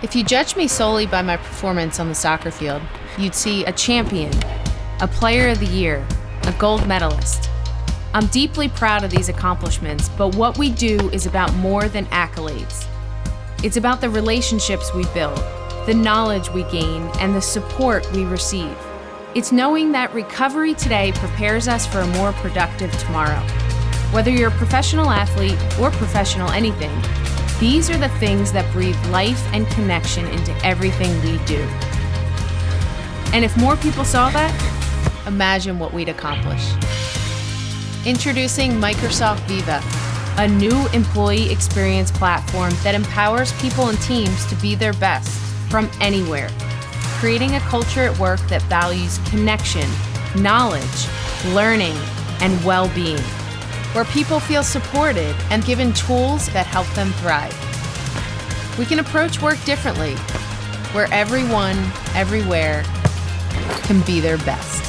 If you judge me solely by my performance on the soccer field, you'd see a champion, a player of the year, a gold medalist. I'm deeply proud of these accomplishments, but what we do is about more than accolades. It's about the relationships we build, the knowledge we gain, and the support we receive. It's knowing that recovery today prepares us for a more productive tomorrow. Whether you're a professional athlete or professional anything, these are the things that breathe life and connection into everything we do. And if more people saw that, imagine what we'd accomplish. Introducing Microsoft Viva, a new employee experience platform that empowers people and teams to be their best from anywhere, creating a culture at work that values connection, knowledge, learning, and well-being, where people feel supported and given tools that help them thrive. We can approach work differently, where everyone, everywhere, can be their best.